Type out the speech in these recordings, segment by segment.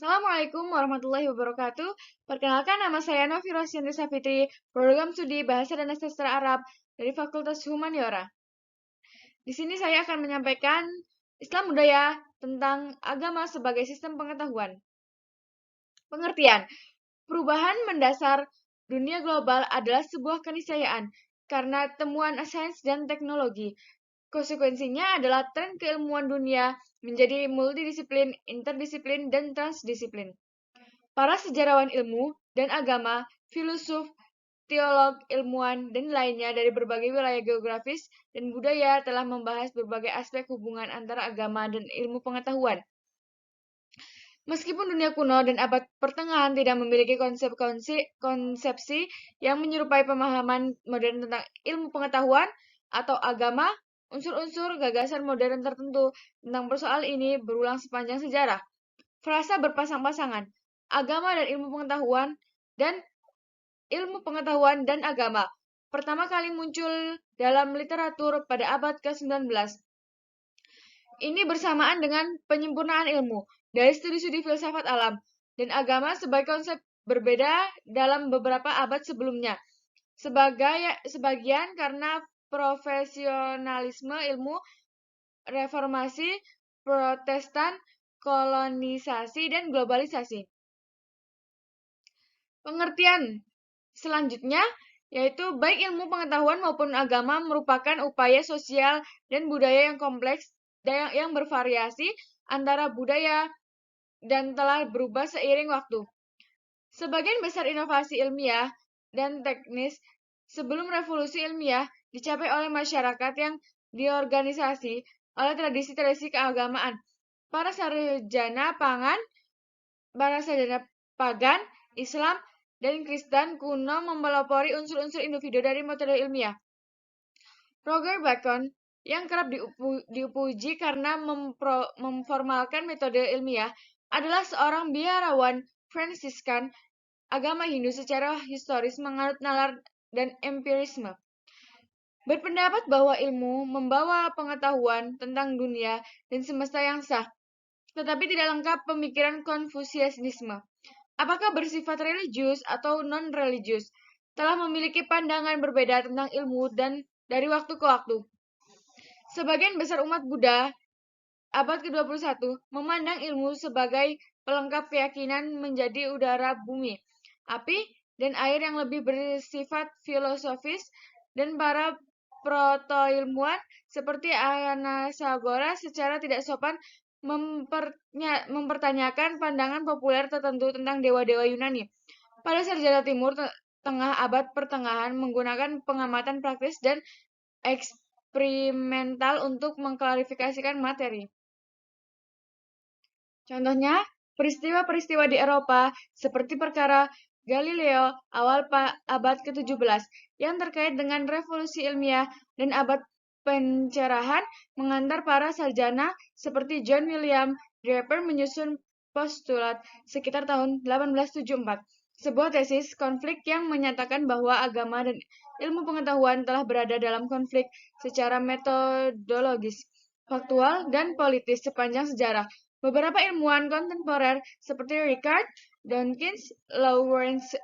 Assalamualaikum warahmatullahi wabarakatuh. Perkenalkan, nama saya Novi Rosyanti Safitri, program studi Bahasa dan Sastra Arab dari Fakultas Humaniora. Di sini saya akan menyampaikan Islam budaya tentang agama sebagai sistem pengetahuan. Pengertian, perubahan mendasar dunia global adalah sebuah keniscayaan karena temuan sains dan teknologi. Konsekuensinya adalah tren keilmuan dunia menjadi multidisiplin, interdisiplin, dan transdisiplin. Para sejarawan ilmu dan agama, filosof, teolog, ilmuwan, dan lainnya dari berbagai wilayah geografis dan budaya telah membahas berbagai aspek hubungan antara agama dan ilmu pengetahuan. Meskipun dunia kuno dan abad pertengahan tidak memiliki konsepsi yang menyerupai pemahaman modern tentang ilmu pengetahuan atau agama, unsur-unsur gagasan modern tertentu tentang persoalan ini berulang sepanjang sejarah. Frasa berpasang-pasangan, agama dan ilmu pengetahuan dan agama, pertama kali muncul dalam literatur pada abad ke-19. Ini bersamaan dengan penyempurnaan ilmu dari studi-studi filsafat alam dan agama sebagai konsep berbeda dalam beberapa abad sebelumnya. Sebagian karena profesionalisme ilmu, reformasi, protestan, kolonisasi, dan globalisasi. Pengertian selanjutnya yaitu baik ilmu pengetahuan maupun agama merupakan upaya sosial dan budaya yang kompleks dan yang bervariasi antara budaya dan telah berubah seiring waktu. Sebagian besar inovasi ilmiah dan teknis sebelum revolusi ilmiah dicapai oleh masyarakat yang diorganisasi oleh tradisi-tradisi keagamaan. Para sarjana pagan, Islam, dan Kristen kuno mempelopori unsur-unsur individu dari metode ilmiah. Roger Bacon, yang kerap dipuji karena memformalkan metode ilmiah, adalah seorang biarawan Fransiskan agama Hindu secara historis menganut nalar dan empirisme. Berpendapat bahwa ilmu membawa pengetahuan tentang dunia dan semesta yang sah, tetapi tidak lengkap pemikiran Konfusianisme. Apakah bersifat religius atau non-religius, telah memiliki pandangan berbeda tentang ilmu dan dari waktu ke waktu. Sebagian besar umat Buddha abad ke-21 memandang ilmu sebagai pelengkap keyakinan menjadi udara, bumi, api, dan air yang lebih bersifat filosofis, dan para proto-ilmuwan seperti Anaxagoras secara tidak sopan mempertanyakan pandangan populer tertentu tentang dewa-dewa Yunani. Pada sarjana Timur Tengah abad pertengahan menggunakan pengamatan praktis dan eksperimental untuk mengklarifikasikan materi. Contohnya, peristiwa-peristiwa di Eropa seperti perkara Galileo awal abad ke-17 yang terkait dengan revolusi ilmiah dan abad pencerahan mengantar para sarjana seperti John William Draper menyusun postulat sekitar tahun 1874, sebuah tesis konflik yang menyatakan bahwa agama dan ilmu pengetahuan telah berada dalam konflik secara metodologis, faktual, dan politis sepanjang sejarah. Beberapa ilmuwan kontemporer seperti Richard Dawkins, Lawrence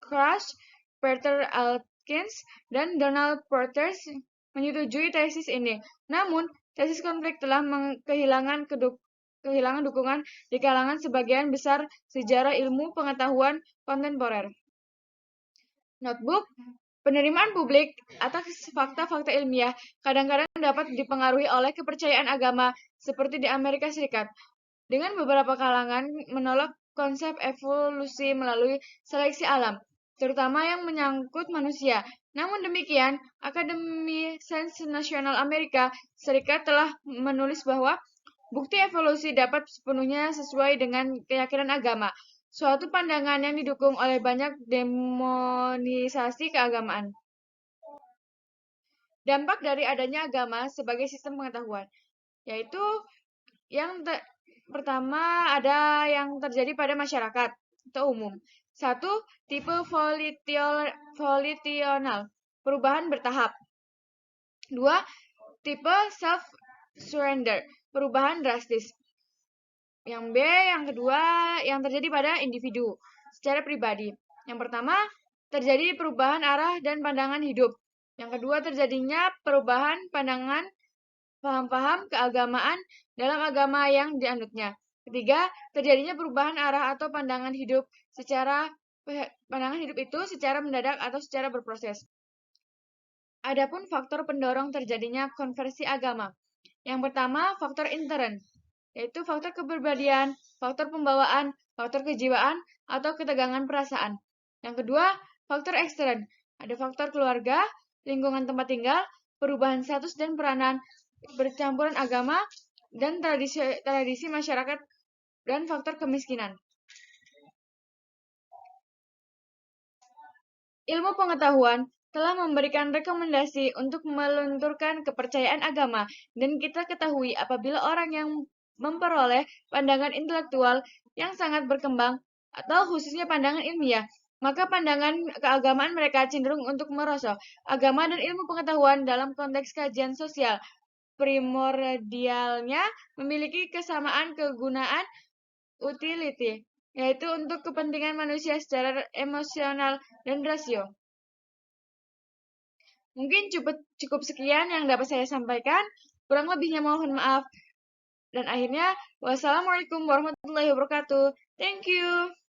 Krauss, Peter Elkins, dan Donald Porter menyetujui tesis ini. Namun, tesis konflik telah kehilangan dukungan di kalangan sebagian besar sejarah ilmu pengetahuan kontemporer. Notebook, penerimaan publik atas fakta-fakta ilmiah kadang-kadang dapat dipengaruhi oleh kepercayaan agama seperti di Amerika Serikat, dengan beberapa kalangan menolak konsep evolusi melalui seleksi alam, terutama yang menyangkut manusia. Namun demikian, Akademi Sains Nasional Amerika Serikat telah menulis bahwa bukti evolusi dapat sepenuhnya sesuai dengan keyakinan agama, suatu pandangan yang didukung oleh banyak demonisasi keagamaan. Dampak dari adanya agama sebagai sistem pengetahuan, yaitu yang pertama ada yang terjadi pada masyarakat atau umum. 1. Tipe volitional, perubahan bertahap. 2. Tipe self-surrender, perubahan drastis. Yang B, yang kedua, yang terjadi pada individu secara pribadi. Yang pertama, terjadi perubahan arah dan pandangan hidup. Yang kedua, terjadinya perubahan pandangan paham-paham keagamaan dalam agama yang dianutnya. Ketiga, terjadinya perubahan arah atau pandangan hidup itu secara mendadak atau secara berproses. Adapun faktor pendorong terjadinya konversi agama. Yang pertama, faktor intern, yaitu faktor kepribadian, faktor pembawaan, faktor kejiwaan, atau ketegangan perasaan. Yang kedua, faktor ekstern, ada faktor keluarga, lingkungan tempat tinggal, perubahan status dan peranan, percampuran agama, dan tradisi masyarakat, dan faktor kemiskinan. Ilmu pengetahuan telah memberikan rekomendasi untuk melunturkan kepercayaan agama, dan kita ketahui apabila orang yang memperoleh pandangan intelektual yang sangat berkembang, atau khususnya pandangan ilmiah, maka pandangan keagamaan mereka cenderung untuk merosot. Agama dan ilmu pengetahuan dalam konteks kajian sosial primordialnya memiliki kesamaan kegunaan utility, yaitu untuk kepentingan manusia secara emosional dan rasio. Mungkin cukup sekian yang dapat saya sampaikan. Kurang lebihnya mohon maaf. Dan akhirnya, wassalamualaikum warahmatullahi wabarakatuh. Thank you.